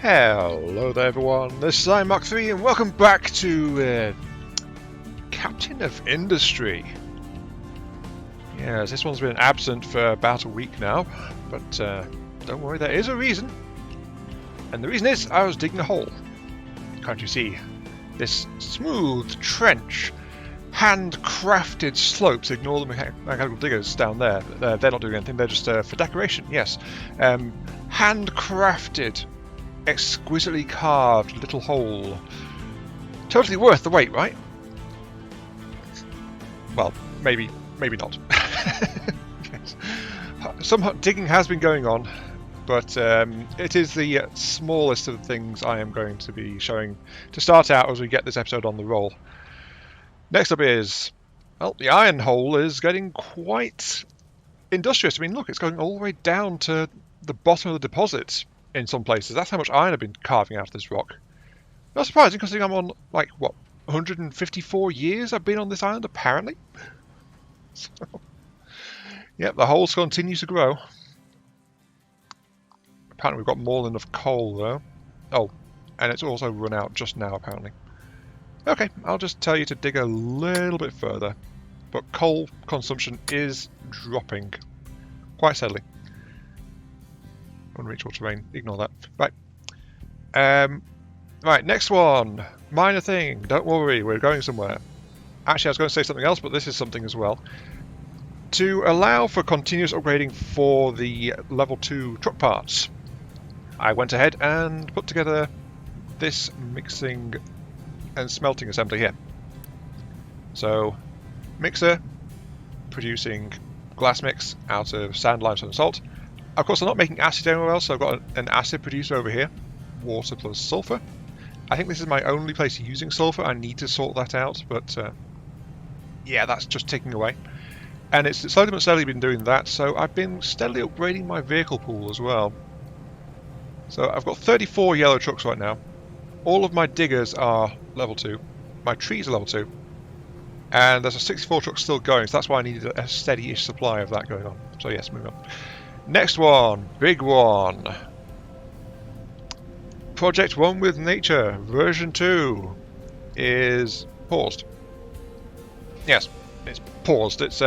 Hello there everyone, this is Mark3 and welcome back to Captain of Industry. Yes, this one's been absent for about a week now, but don't worry, there is a reason. And the reason is I was digging a hole. Can't you see? This smooth trench, handcrafted slopes, ignore the mechanical diggers down there. They're not doing anything, they're just for decoration, yes. Handcrafted, exquisitely carved little hole. Totally worth the wait, right? Well, maybe not. Yes. Some digging has been going on, but it is the smallest of the things I am going to be showing to start out as we get this episode on the roll. Next up is, well, the iron hole is getting quite industrious. I mean, look, it's going all the way down to the bottom of the deposit in some places. That's how much iron I've been carving out of this rock. Not surprising, considering I'm on, like, what, 154 years I've been on this island, apparently? So, yep, the holes continue to grow. Apparently we've got more than enough coal, though. Oh, and it's also run out just now, apparently. Okay, I'll just tell you to dig a little bit further. But coal consumption is dropping quite steadily. Unreachable terrain, ignore that. Right. Right, next one. Minor thing, don't worry, we're going somewhere. Actually, I was going to say something else, but this is something as well. To allow for continuous upgrading for the level 2 truck parts, I went ahead and put together this mixing and smelting assembly here. So, mixer producing glass mix out of sand, limestone and salt. Of course, I'm not making acid anywhere else, so I've got an acid producer over here. Water plus sulfur. I think this is my only place using sulfur. I need to sort that out, but yeah, that's just ticking away. And it's slowly but steadily been doing that, so I've been steadily upgrading my vehicle pool as well. So I've got 34 yellow trucks right now. All of my diggers are level 2. My trees are level 2. And there's a 64 truck still going, so that's why I needed a steady-ish supply of that going on. So yes, moving on. Next one, big one. Project One with Nature, version 2 is paused. Yes, it's paused. It's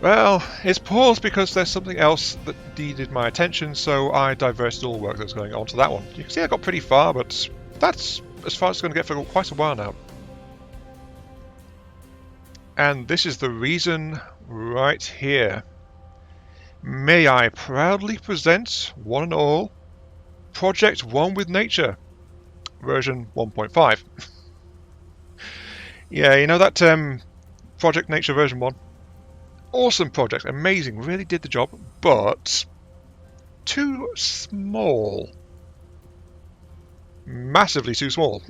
well, it's paused because there's something else that needed my attention, so I diverted all the work that's going on to that one. You can see I got pretty far, but that's as far as it's going to get for quite a while now. And this is the reason right here. May I proudly present, one and all, Project One with Nature, version 1.5. Yeah, you know that Project Nature version 1? Awesome project, amazing, really did the job, but too small. Massively too small.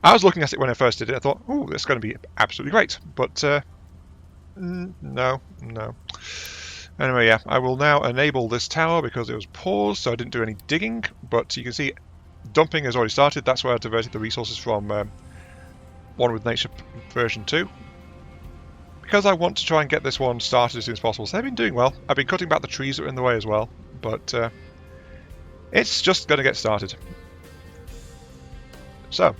I was looking at it when I first did it, I thought, oh, this is going to be absolutely great, but no. Anyway, yeah, I will now enable this tower because it was paused, so I didn't do any digging, but you can see dumping has already started. That's where I diverted the resources from One with Nature version 2. Because I want to try and get this one started as soon as possible, so they've been doing well. I've been cutting back the trees that are in the way as well, but it's just going to get started. So,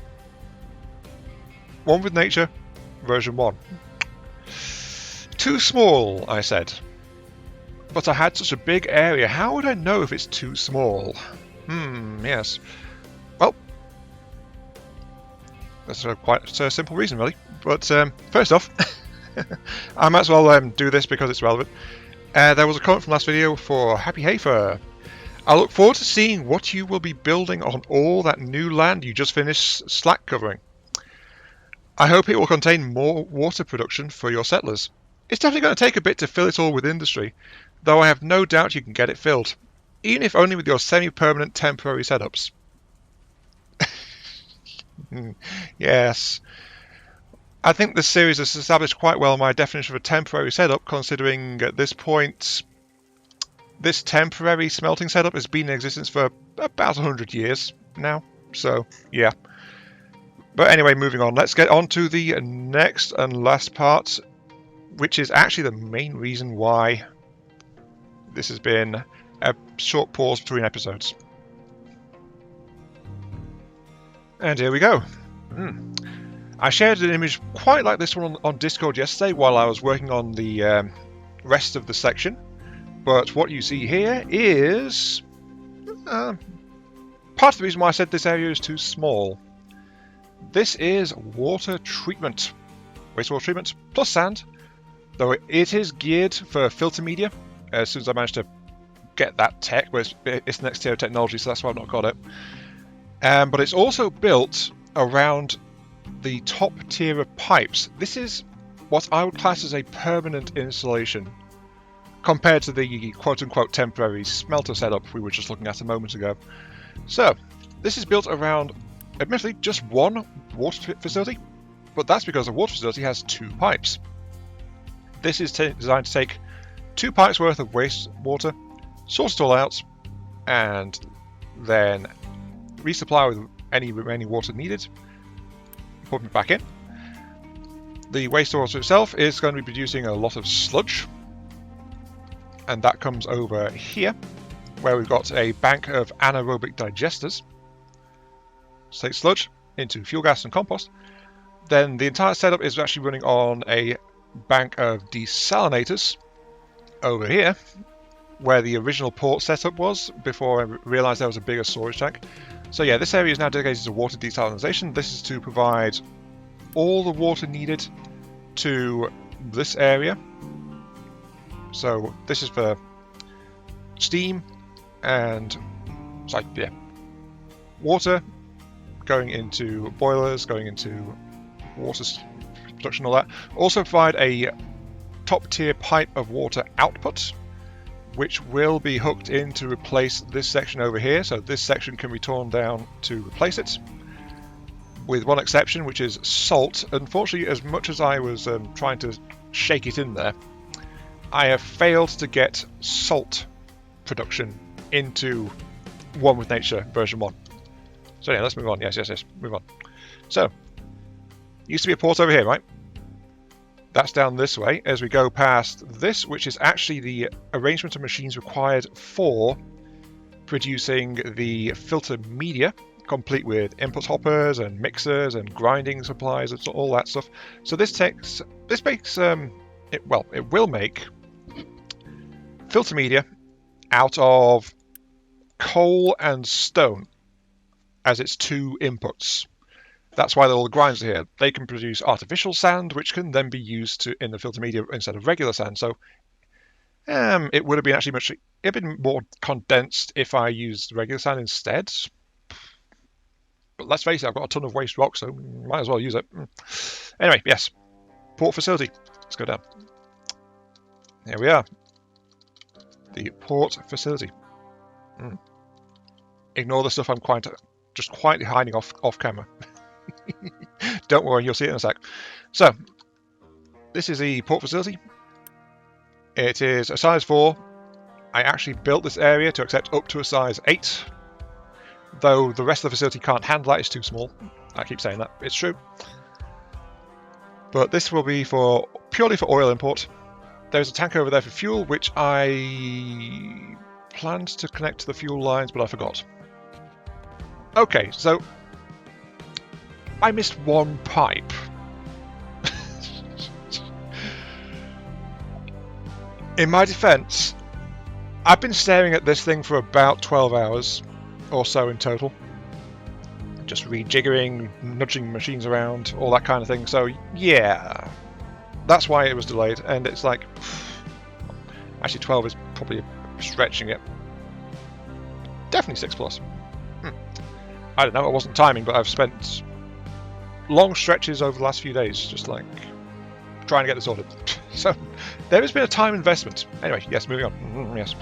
One with Nature, version 1. Too small, I said. But I had such a big area, how would I know if it's too small? Yes. Well, that's quite a simple reason, really. But first off, I might as well do this because it's relevant. There was a comment from last video for Happy Hafer. I look forward to seeing what you will be building on all that new land you just finished slack covering. I hope it will contain more water production for your settlers. It's definitely going to take a bit to fill it all with industry, though I have no doubt you can get it filled, even if only with your semi-permanent temporary setups. Yes. I think this series has established quite well my definition of a temporary setup, considering at this point this temporary smelting setup has been in existence for about 100 years now, so yeah. But anyway, moving on, let's get on to the next and last part, which is actually the main reason why this has been a short pause between episodes. And here we go. I shared an image quite like this one on Discord yesterday while I was working on the rest of the section. But what you see here is part of the reason why I said this area is too small. This is water treatment. Wastewater treatment plus sand. Though it is geared for filter media. As soon as I managed to get that tech, but it's next tier technology, so that's why I've not got it. But it's also built around the top tier of pipes. This is what I would class as a permanent installation compared to the quote-unquote temporary smelter setup we were just looking at a moment ago. So, this is built around, admittedly, just one water facility, but that's because the water facility has 2 pipes. This is designed to take 2 pipes worth of wastewater, sort it all out, and then resupply with any remaining water needed, put it back in. The wastewater itself is going to be producing a lot of sludge, and that comes over here, where we've got a bank of anaerobic digesters. So take sludge into fuel gas and compost. Then the entire setup is actually running on a bank of desalinators over here, where the original port setup was before I realised there was a bigger storage tank. So yeah, this area is now dedicated to water desalination. This is to provide all the water needed to this area. So this is for steam and it's like, yeah, water going into boilers, going into water production, all that. Also provide a top tier pipe of water output, which will be hooked in to replace this section over here. So this section can be torn down to replace it, with one exception, which is salt. Unfortunately, as much as I was trying to shake it in there, I have failed to get salt production into One with Nature version 1. So yeah, let's move on. Yes, move on. So, used to be a port over here, right? That's down this way as we go past this, which is actually the arrangement of machines required for producing the filter media, complete with input hoppers and mixers and grinding supplies and all that stuff. So it will make filter media out of coal and stone as its 2 inputs. That's why all the grinds are here. They can produce artificial sand, which can then be used in the filter media instead of regular sand. So it would have been actually more condensed if I used regular sand instead. But let's face it, I've got a ton of waste rock, so might as well use it. Anyway, yes, port facility. Let's go down. Here we are. The port facility. Ignore the stuff I'm just quietly hiding off camera. Don't worry, you'll see it in a sec. So, this is the port facility. It is a size 4. I actually built this area to accept up to a size 8. Though the rest of the facility can't handle that, it's too small. I keep saying that, it's true. But this will be purely for oil import. There's a tank over there for fuel, which I planned to connect to the fuel lines, but I forgot. Okay, so I missed one pipe. In my defense, I've been staring at this thing for about 12 hours or so in total. Just rejiggering, nudging machines around, all that kind of thing. So yeah, that's why it was delayed. And it's like, actually 12 is probably stretching it. Definitely 6 plus. I don't know, I wasn't timing, but I've spent long stretches over the last few days just like trying to get this sorted. So there has been a time investment. Anyway, yes, moving on. Yes.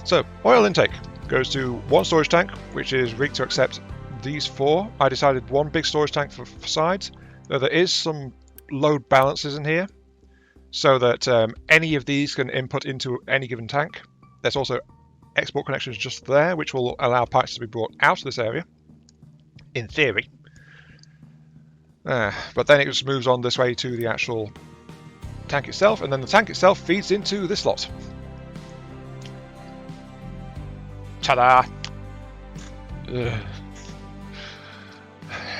So oil intake goes to one storage tank, which is rigged to accept these 4. I decided one big storage tank for sides, though there is some load balances in here, so that any of these can input into any given tank. There's also export connections just there, which will allow pipes to be brought out of this area, in theory. But then it just moves on this way to the actual tank itself, and then the tank itself feeds into this lot. Ta-da!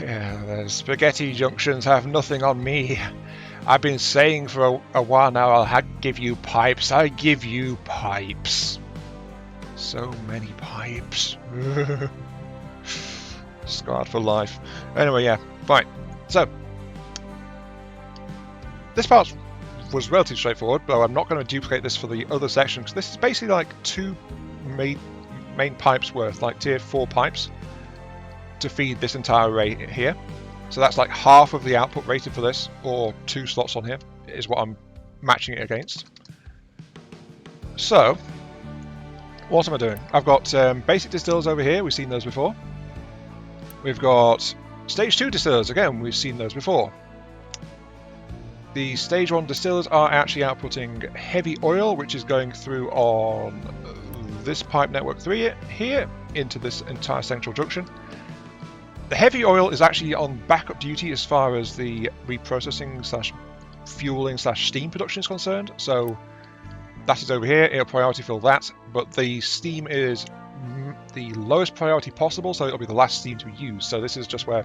Yeah, the spaghetti junctions have nothing on me. I've been saying for a while now, I'll give you pipes. I give you pipes. So many pipes. Scarred for life. Anyway, yeah, fine. So, this part was relatively straightforward, but I'm not going to duplicate this for the other section, because this is basically like 2 main pipes worth, like tier 4 pipes, to feed this entire array here. So that's like half of the output rated for this, or 2 slots on here, is what I'm matching it against. So, what am I doing? I've got basic distillers over here, we've seen those before. We've got stage 2 distillers, again, we've seen those before. The stage 1 distillers are actually outputting heavy oil, which is going through on this pipe network 3 here, into this entire central junction. The heavy oil is actually on backup duty as far as the reprocessing slash fueling slash steam production is concerned. So that is over here, it'll priority fill that, but the steam is the lowest priority possible, so it'll be the last steam to be used. So this is just where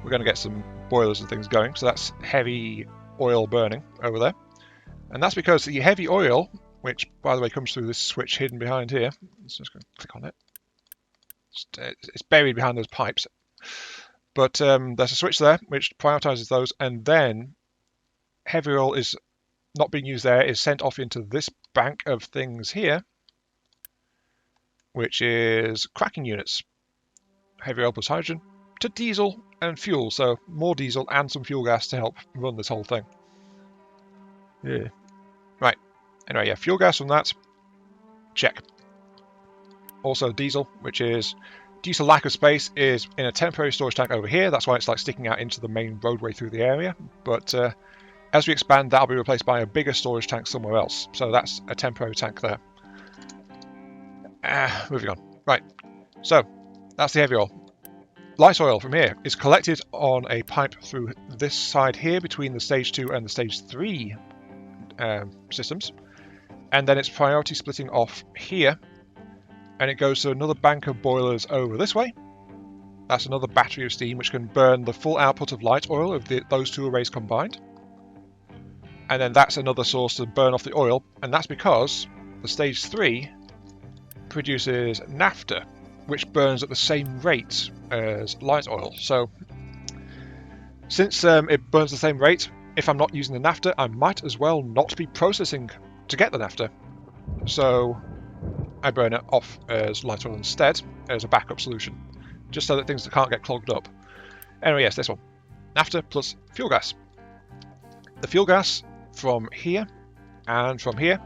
we're going to get some boilers and things going. So that's heavy oil burning over there. And that's because the heavy oil, which by the way comes through this switch hidden behind here, let's just go click on it. It's buried behind those pipes. But there's a switch there which prioritizes those, and then heavy oil is not being used there, is sent off into this bank of things here, which is cracking units. Heavy oil plus hydrogen to diesel and fuel, so more diesel and some fuel gas to help run this whole thing. Yeah. Right. Anyway, yeah, fuel gas from that. Check. Also diesel, which is due to lack of space, is in a temporary storage tank over here. That's why it's like sticking out into the main roadway through the area. But as we expand, that'll be replaced by a bigger storage tank somewhere else. So that's a temporary tank there. Moving on. Right. So that's the heavy oil. Light oil from here is collected on a pipe through this side here between the stage 2 and the stage 3 systems. And then it's priority splitting off here. And it goes to another bank of boilers over this way. That's another battery of steam which can burn the full output of light oil of those 2 arrays combined. And then that's another source to burn off the oil, and that's because the stage 3 produces naphtha, which burns at the same rate as light oil. So since it burns the same rate, if I'm not using the naphtha, I might as well not be processing to get the naphtha. So I burn it off as light oil instead, as a backup solution, just so that things can't get clogged up. Anyway, yes, this one. Naphtha plus fuel gas. The fuel gas from here and from here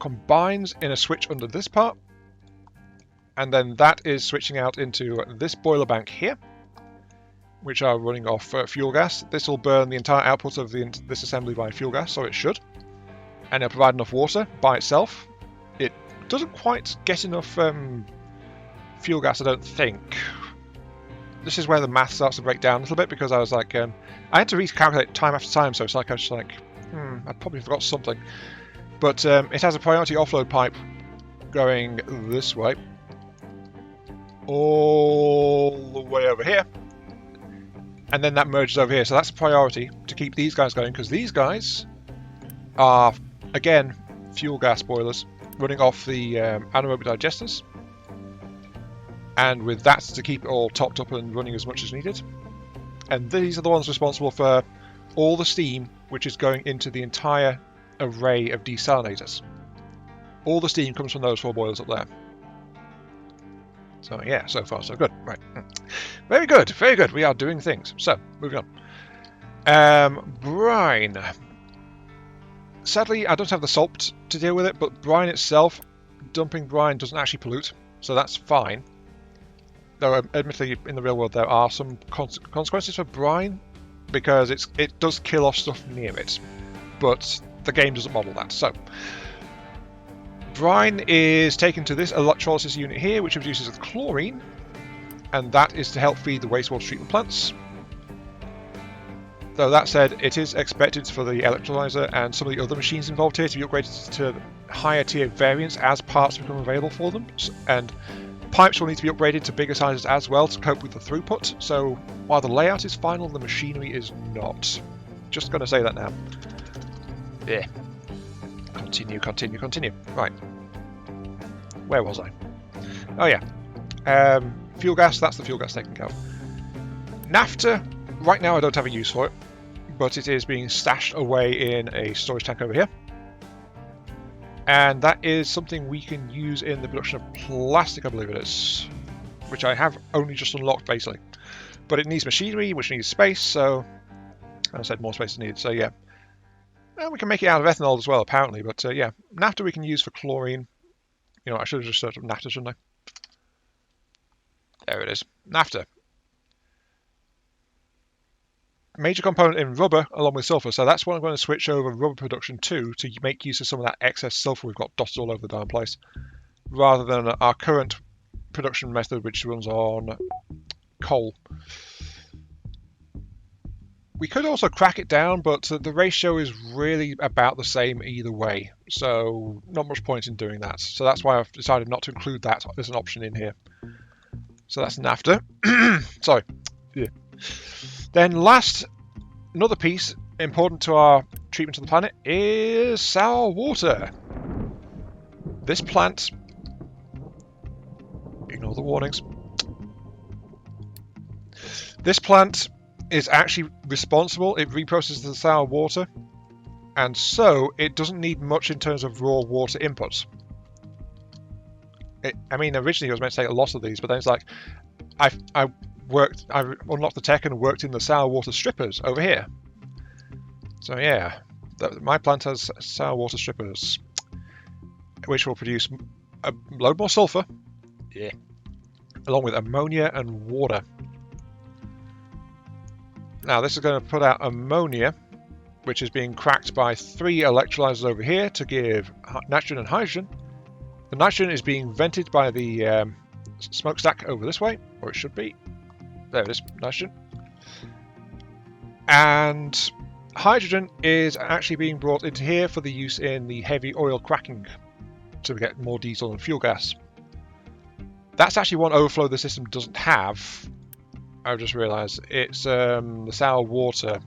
combines in a switch under this part, and then that is switching out into this boiler bank here, which are running off fuel gas. This will burn the entire output of this assembly by fuel gas, so it should. And it'll provide enough water by itself. It doesn't quite get enough fuel gas, I don't think. This is where the math starts to break down a little bit, because I was like, I had to recalculate time after time, so it's like I was like, I probably forgot something. But it has a priority offload pipe going this way, all the way over here, and then that merges over here. So that's a priority to keep these guys going, because these guys are, again, fuel gas boilers running off the anaerobic digesters, and with that to keep it all topped up and running as much as needed. And these are the ones responsible for all the steam which is going into the entire array of desalinators. All the steam comes from those 4 boilers up there. So yeah, so far so good. Right. Very good, very good. We are doing things. So, moving on. Brine. Sadly, I don't have the salt to deal with it, but brine itself, dumping brine doesn't actually pollute, so that's fine. Though, admittedly, in the real world there are some consequences for brine, because it does kill off stuff near it, but the game doesn't model that. So, brine is taken to this electrolysis unit here, which produces chlorine, and that is to help feed the wastewater treatment plants. Though that said, it is expected for the electrolyzer and some of the other machines involved here to be upgraded to higher tier variants as parts become available for them, and pipes will need to be upgraded to bigger sizes as well to cope with the throughput. So while the layout is final, the machinery is not. Just going to say that now. Yeah. Continue. Right. Where was I? Oh yeah. Fuel gas, that's the fuel gas taken care of. Naphtha, right now I don't have a use for it, but it is being stashed away in a storage tank over here. And that is something we can use in the production of plastic, I believe it is, which I have only just unlocked basically. But it needs machinery, which needs space, so as I said, more space is needed. So yeah, and we can make it out of ethanol as well, apparently. But yeah, naphtha we can use for chlorine. You know, I should have just searched up naphtha, shouldn't I? There it is, naphtha. Major component in rubber along with sulfur, so that's what I'm going to switch over rubber production to make use of some of that excess sulfur we've got dotted all over the darn place, rather than our current production method which runs on coal. We could also crack it down, but the ratio is really about the same either way, so not much point in doing that. So that's why I've decided not to include that as an option in here. So that's naphtha. Sorry. Yeah. Then last, another piece important to our treatment of the planet is sour water. This plant, ignore the warnings, this plant is actually responsible. It reprocesses the sour water, and so it doesn't need much in terms of raw water inputs. I mean, originally I was meant to take a lot of these, but then it's like, I unlocked the tech and worked in the sour water strippers over here. So yeah, my plant has sour water strippers, which will produce a load more sulfur, yeah, along with ammonia and water. Now this is going to put out ammonia, which is being cracked by 3 electrolyzers over here to give nitrogen and hydrogen. The nitrogen is being vented by the smokestack over this way, or it should be. There it is, nitrogen. And hydrogen is actually being brought into here for the use in the heavy oil cracking to get more diesel and fuel gas. That's actually one overflow the system doesn't have. I've just realised it's the sour water.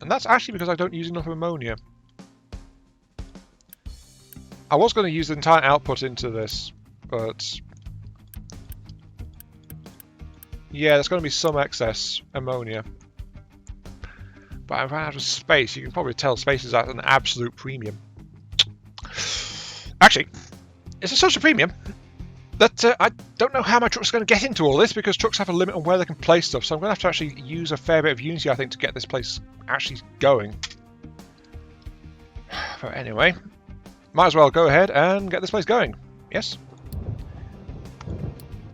And that's actually because I don't use enough ammonia. I was going to use the entire output into this, but yeah, there's going to be some excess ammonia. But I've run out of space. You can probably tell space is at an absolute premium. Actually, it's such a premium that I don't know how my truck's going to get into all this, because trucks have a limit on where they can place stuff. So I'm going to have to actually use a fair bit of Unity, I think, to get this place actually going. But anyway, might as well go ahead and get this place going. Yes?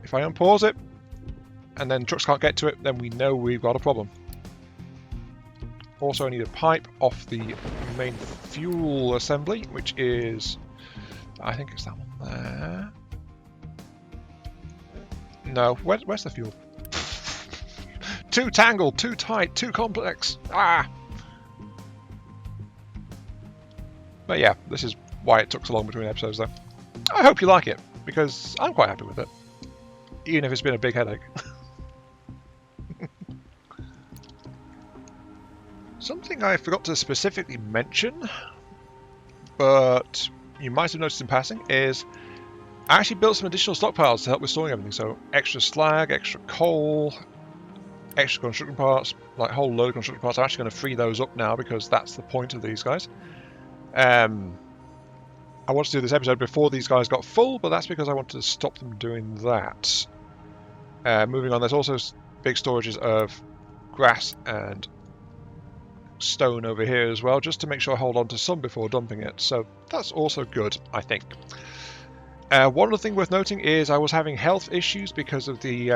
If I unpause it, and then trucks can't get to it, then we know we've got a problem. Also, I need a pipe off the main fuel assembly, which is, I think it's that one there. No, where's the fuel? Too tangled, too tight, too complex. Ah! But yeah, this is why it took so long between episodes though. I hope you like it, because I'm quite happy with it. Even if it's been a big headache. Something I forgot to specifically mention, but you might have noticed in passing, is I actually built some additional stockpiles to help with storing everything. So extra slag, extra coal, extra construction parts, like a whole load of construction parts. I'm actually going to free those up now because that's the point of these guys. I wanted to do this episode before these guys got full, but that's because I wanted to stop them doing that. Moving on, there's also big storages of grass and stone over here as well, just to make sure I hold on to some before dumping it. So that's also good, I think. One other thing worth noting is I was having health issues because of the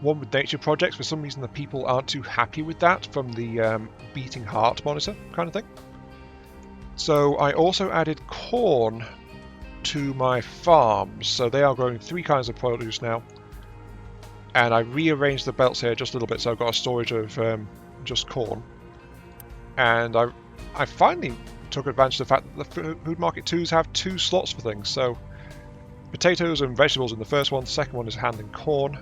one with nature projects. For some reason the people aren't too happy with that from the beating heart monitor kind of thing. So I also added corn to my farms. So they are growing 3 kinds of produce now. and I rearranged the belts here just a little bit, so I've got a storage of just corn. And I finally took advantage of the fact that the Food Market 2s have 2 slots for things, so potatoes and vegetables in the first one, the second one is handling corn,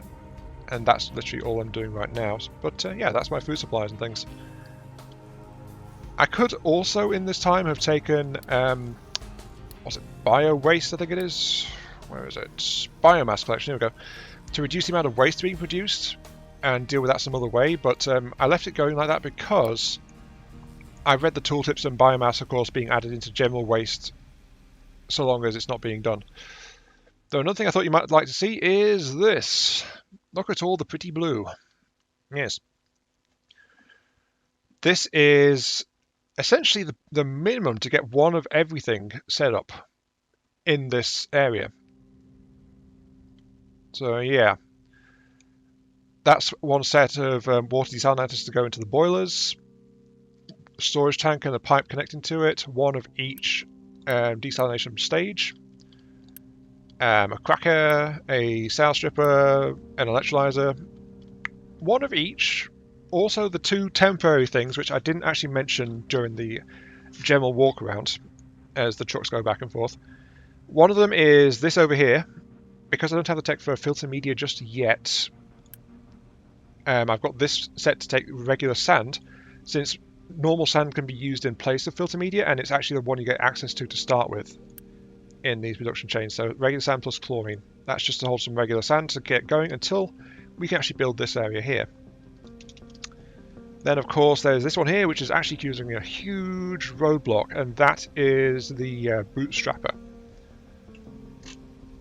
and that's literally all I'm doing right now. But yeah, that's my food supplies and things. I could also in this time have taken, what's it, bio waste I think it is? Where is it? Biomass collection, here we go. To reduce the amount of waste being produced and deal with that some other way, but I left it going like that because I read the tooltips and biomass, of course, being added into general waste so long as it's not being done. Though another thing I thought you might like to see is this. Look at all the pretty blue. Yes. This is essentially the minimum to get one of everything set up in this area. So yeah, that's one set of water desalinators to go into the boilers, storage tank and a pipe connecting to it, one of each desalination stage, a cracker, a sail stripper, an electrolyzer, one of each. Also the 2 temporary things, which I didn't actually mention during the general walk around as the trucks go back and forth. One of them is this over here. Because I don't have the tech for filter media just yet, I've got this set to take regular sand, since normal sand can be used in place of filter media, and it's actually the one you get access to start with in these production chains. So regular sand plus chlorine. That's just to hold some regular sand to get going until we can actually build this area here. Then of course there's this one here, which is actually using a huge roadblock, and that is the bootstrapper.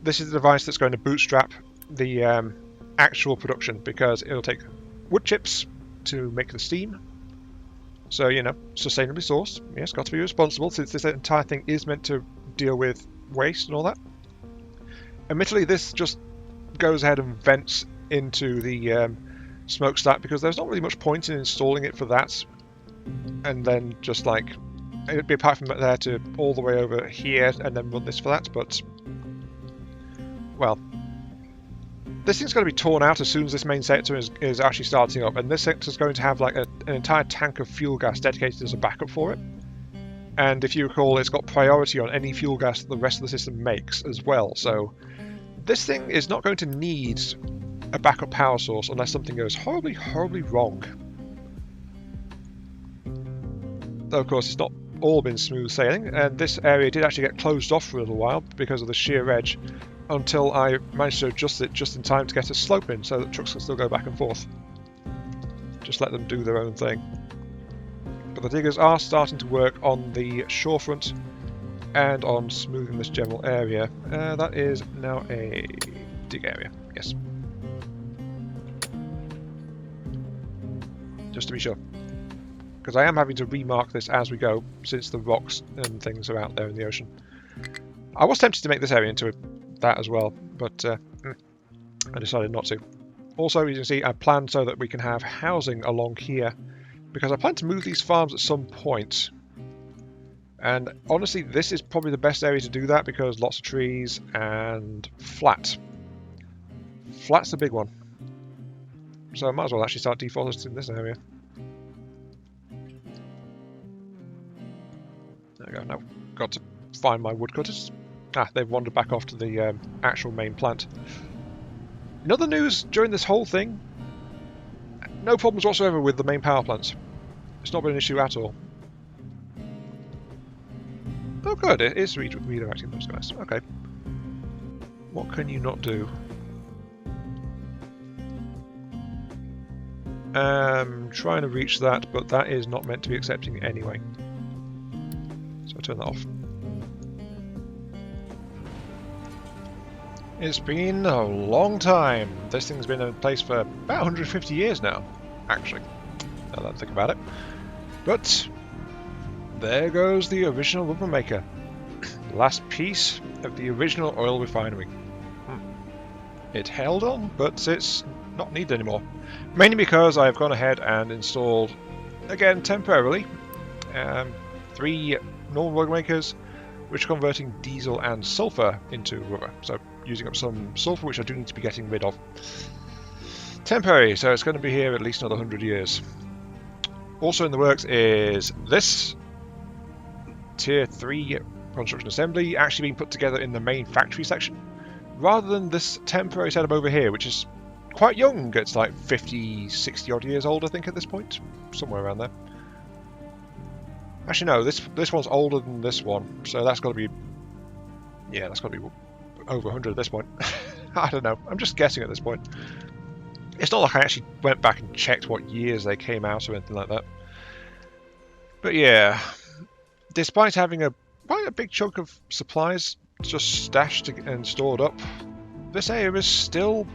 This is the device that's going to bootstrap the actual production, because it'll take wood chips to make the steam. So, you know, sustainably sourced. Yes, got to be responsible, since this entire thing is meant to deal with waste and all that. Admittedly, this just goes ahead and vents into the smokestack, because there's not really much point in installing it for that. And then just like, it'd be apart from there to all the way over here and then run this for that, but well, this thing's going to be torn out as soon as this main sector is actually starting up, and this sector is going to have like an entire tank of fuel gas dedicated as a backup for it. And if you recall, it's got priority on any fuel gas that the rest of the system makes as well, so this thing is not going to need a backup power source unless something goes horribly, horribly wrong. Though of course it's not all been smooth sailing, and this area did actually get closed off for a little while because of the sheer edge, until I managed to adjust it just in time to get a slope in so that trucks can still go back and forth. Just let them do their own thing. But the diggers are starting to work on the shorefront and on smoothing this general area. That is now a dig area, yes. Just to be sure. Because I am having to remark this as we go, since the rocks and things are out there in the ocean. I was tempted to make this area into that as well, but I decided not to. Also, you can see I planned so that we can have housing along here, because I plan to move these farms at some point. And honestly, this is probably the best area to do that, because lots of trees and flat. Flat's the big one. So I might as well actually start deforesting this area. There we go. Now, got to find my woodcutters. Ah, they've wandered back off to the actual main plant. In other news, during this whole thing, no problems whatsoever with the main power plants. It's not been an issue at all. Oh good, it is redirecting those guys. Okay. What can you not do? Trying to reach that, but that is not meant to be accepting anyway. So I turn that off. It's been a long time. This thing's been in place for about 150 years now, actually, now that I think about it. But there goes the original rubber maker. Last piece of the original oil refinery. It held on, but it's not needed anymore. Mainly because I've gone ahead and installed, again temporarily, 3 normal rubber makers, which are converting diesel and sulfur into rubber. So using up some sulfur, which I do need to be getting rid of. Temporary, so it's going to be here at least another 100 years. Also in the works is this Tier 3 construction assembly actually being put together in the main factory section, rather than this temporary setup over here, which is quite young. It's like 50, 60 odd years old, I think, at this point. Somewhere around there. Actually, no, this one's older than this one, so that's got to be... Yeah, that's got to be over 100 at this point. I don't know. I'm just guessing at this point. It's not like I actually went back and checked what years they came out or anything like that. But yeah, despite having quite a big chunk of supplies just stashed and stored up, this area is still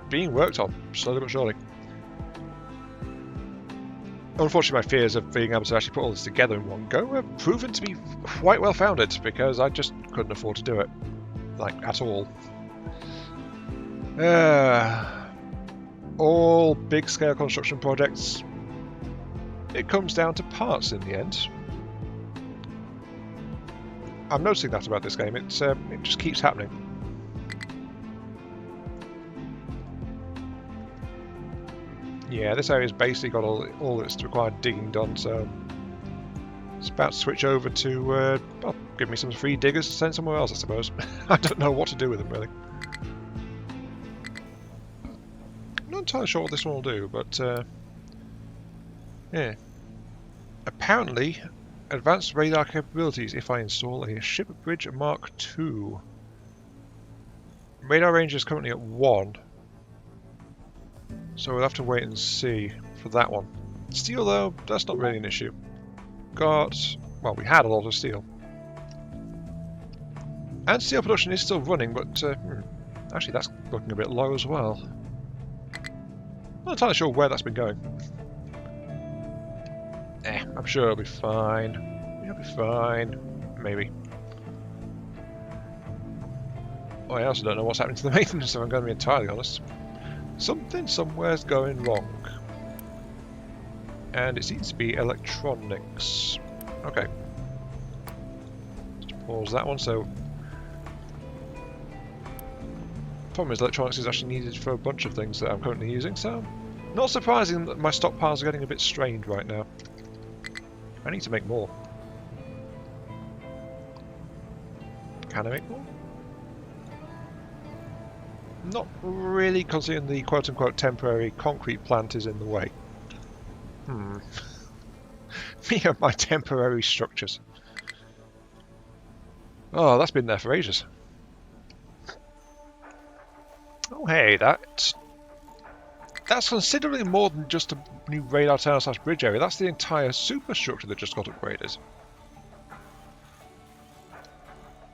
being worked on, slowly but surely. Unfortunately, my fears of being able to actually put all this together in one go have proven to be quite well founded, because I just couldn't afford to do it, like, at all. All big-scale construction projects, it comes down to parts in the end. I'm noticing that about this game. It just keeps happening. Yeah, this area's basically got all its required digging done, so it's about to switch over to, well, give me some free diggers to send somewhere else, I suppose. I don't know what to do with them, really. I'm not entirely sure what this one will do, but yeah. Apparently, advanced radar capabilities if I install a ship bridge Mark II. Radar range is currently at 1, so we'll have to wait and see for that one. Steel, though, that's not really an issue. Well, we had a lot of steel. And steel production is still running, but actually that's looking a bit low as well. Not entirely sure where that's been going. I'm sure it'll be fine. It'll be fine. Maybe. Oh, I also don't know what's happening to the maintenance, if I'm going to be entirely honest. Something somewhere's going wrong. And it seems to be electronics. Okay. Just pause that one. So, problem is electronics is actually needed for a bunch of things that I'm currently using, so not surprising that my stockpiles are getting a bit strained right now. I need to make more. Can I make more? Not really, considering the quote-unquote temporary concrete plant is in the way. Me and my temporary structures. Oh, that's been there for ages. Oh hey, that's considerably more than just a new radar tower / bridge area. That's the entire superstructure that just got upgraded.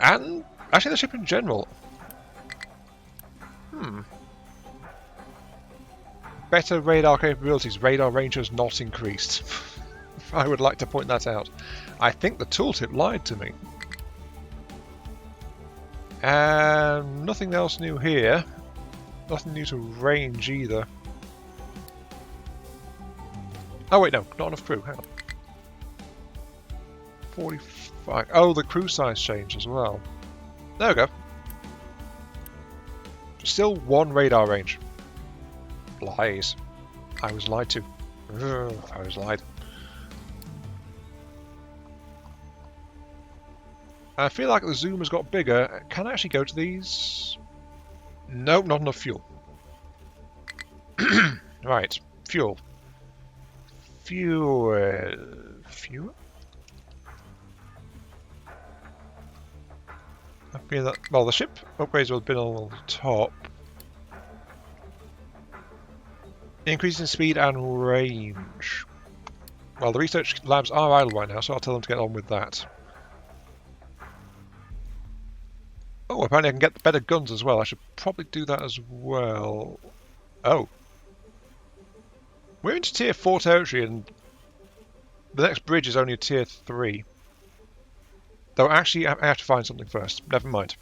And actually the ship in general. Better radar capabilities. Radar range has not increased. I would like to point that out. I think the tooltip lied to me. And nothing else new here. Nothing new to range either. Oh wait, no, not enough crew. Hang on. 45. Oh, the crew size changed as well. There we go. Still 1 radar range. Lies. I was lied to. Ugh, I was lied. I feel like the zoom has got bigger. Can I actually go to these? Nope, not enough fuel. Right, fuel. Fuel? I feel that, well, the ship upgrades will have been on the top. Increase in speed and range. Well, the research labs are idle right now, so I'll tell them to get on with that. Oh, apparently I can get better guns as well. I should probably do that as well. Oh. We're into tier 4 territory, and the next bridge is only a tier 3. Though actually I have to find something first. Never mind.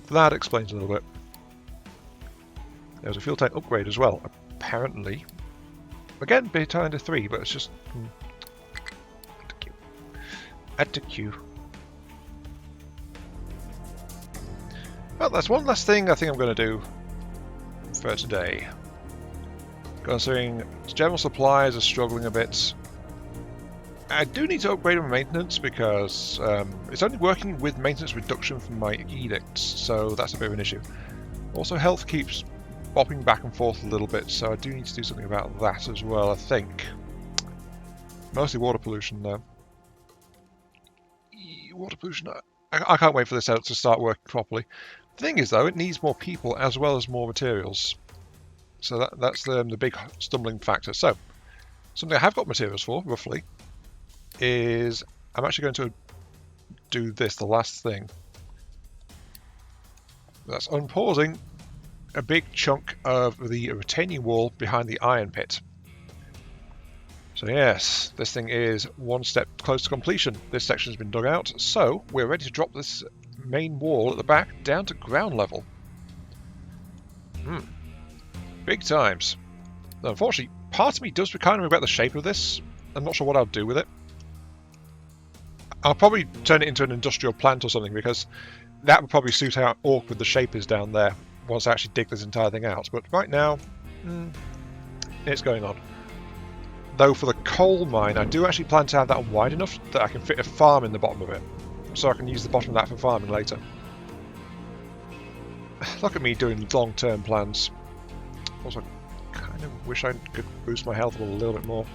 That explains a little bit. There's a fuel tank upgrade as well, apparently. Again, behind a 3, but it's just... Add to queue. Well, that's one last thing I think I'm going to do. for today. Considering general supplies are struggling a bit. I do need to upgrade my maintenance because it's only working with maintenance reduction from my edicts, so that's a bit of an issue. Also, health keeps bopping back and forth a little bit, so I do need to do something about that as well, I think. Mostly water pollution, though. Water pollution. I can't wait for this out to start working properly. The thing is, though, it needs more people as well as more materials. So that's the big stumbling factor. So, something I have got materials for, roughly, is I'm actually going to do this, the last thing. That's unpausing a big chunk of the retaining wall behind the iron pit. So yes, this thing is one step close to completion. This section's been dug out, so we're ready to drop this main wall at the back down to ground level. Big times. Now, unfortunately, part of me does kind of regret the shape of this. I'm not sure what I'll do with it. I'll probably turn it into an industrial plant or something, because that would probably suit how awkward the shape is down there once I actually dig this entire thing out. But right now, it's going on. Though for the coal mine, I do actually plan to have that wide enough that I can fit a farm in the bottom of it, so I can use the bottom of that for farming later. Look at me doing long-term plans. Also, kind of wish I could boost my health a little bit more.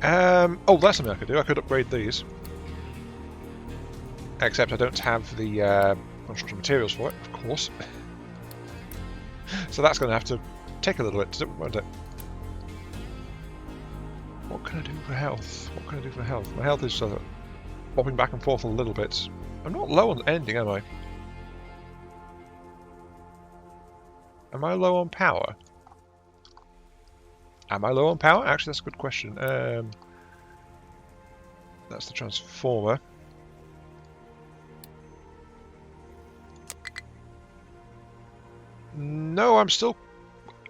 Oh, that's something I could do. I could upgrade these. Except I don't have the construction materials for it, of course. So that's going to have to take a little bit, won't it? What can I do for health? What can I do for health? My health is bobbing back and forth a little bit. I'm not low on ending, am I? Am I low on power? Am I low on power? Actually, that's a good question. That's the transformer. No,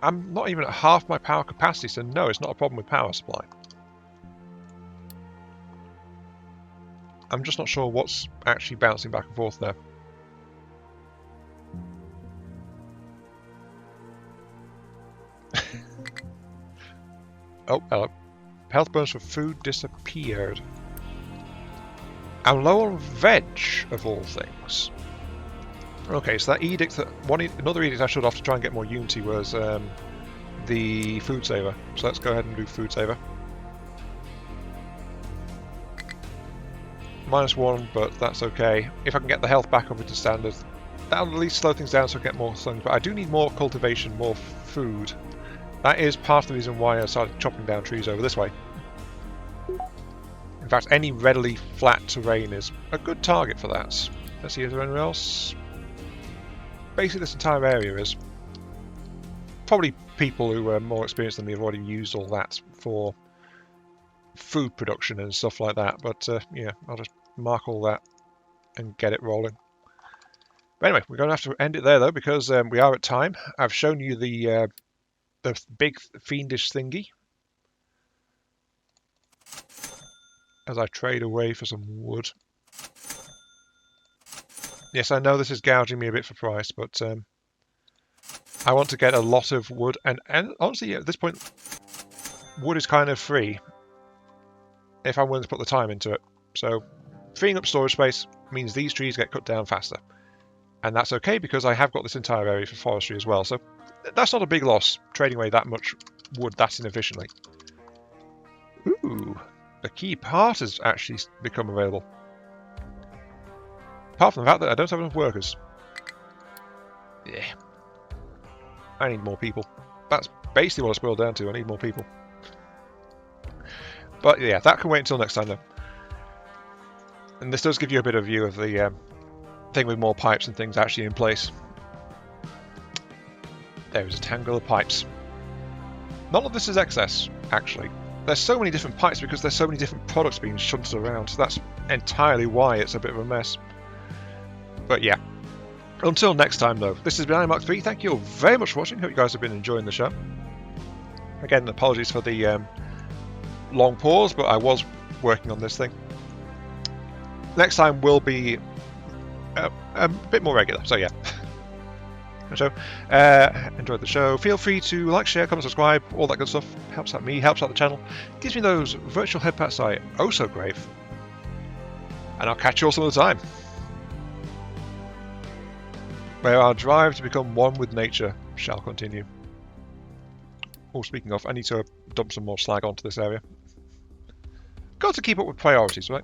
I'm not even at half my power capacity, so no, it's not a problem with power supply. I'm just not sure what's actually bouncing back and forth there. Oh, hello. Health bonus for food disappeared. I'm low on veg, of all things. Okay, so that edict, another edict I shut off to try and get more unity was the food saver. So let's go ahead and do food saver. -1, but that's okay. If I can get the health back up into standard, that'll at least slow things down so I get more things. But I do need more cultivation, more food. That is part of the reason why I started chopping down trees over this way. In fact, any readily flat terrain is a good target for that. Let's see, is there anyone else? Basically, this entire area is. Probably people who are more experienced than me have already used all that for food production and stuff like that. But yeah, I'll just mark all that and get it rolling. But anyway, we're going to have to end it there though, because we are at time. I've shown you the big fiendish thingy as I trade away for some wood. Yes, I know this is gouging me a bit for price, but I want to get a lot of wood, and honestly, at this point, wood is kind of free if I'm willing to put the time into it. So, freeing up storage space means these trees get cut down faster, and that's okay because I have got this entire area for forestry as well. So, that's not a big loss, trading away that much wood that inefficiently. Ooh, a key part has actually become available. Apart from the fact that I don't have enough workers. Yeah. I need more people. That's basically what it's boiled down to. I need more people. But yeah, that can wait until next time though. And this does give you a bit of view of the thing with more pipes and things actually in place. There is a tangle of pipes. None of this is excess, actually. There's so many different pipes because there's so many different products being shunted around. So that's entirely why it's a bit of a mess. But yeah, until next time though, this has been iMark3. Thank you all very much for watching. Hope you guys have been enjoying the show. Again, apologies for the long pause, but I was working on this thing. Next time will be a bit more regular, so yeah. So, enjoyed the show. Feel free to like, share, comment, subscribe, all that good stuff. Helps out me, helps out the channel. Gives me those virtual head pats I oh so crave. And I'll catch you all some other time. Where our drive to become one with nature shall continue. Oh, speaking of, I need to dump some more slag onto this area. Got to keep up with priorities, right?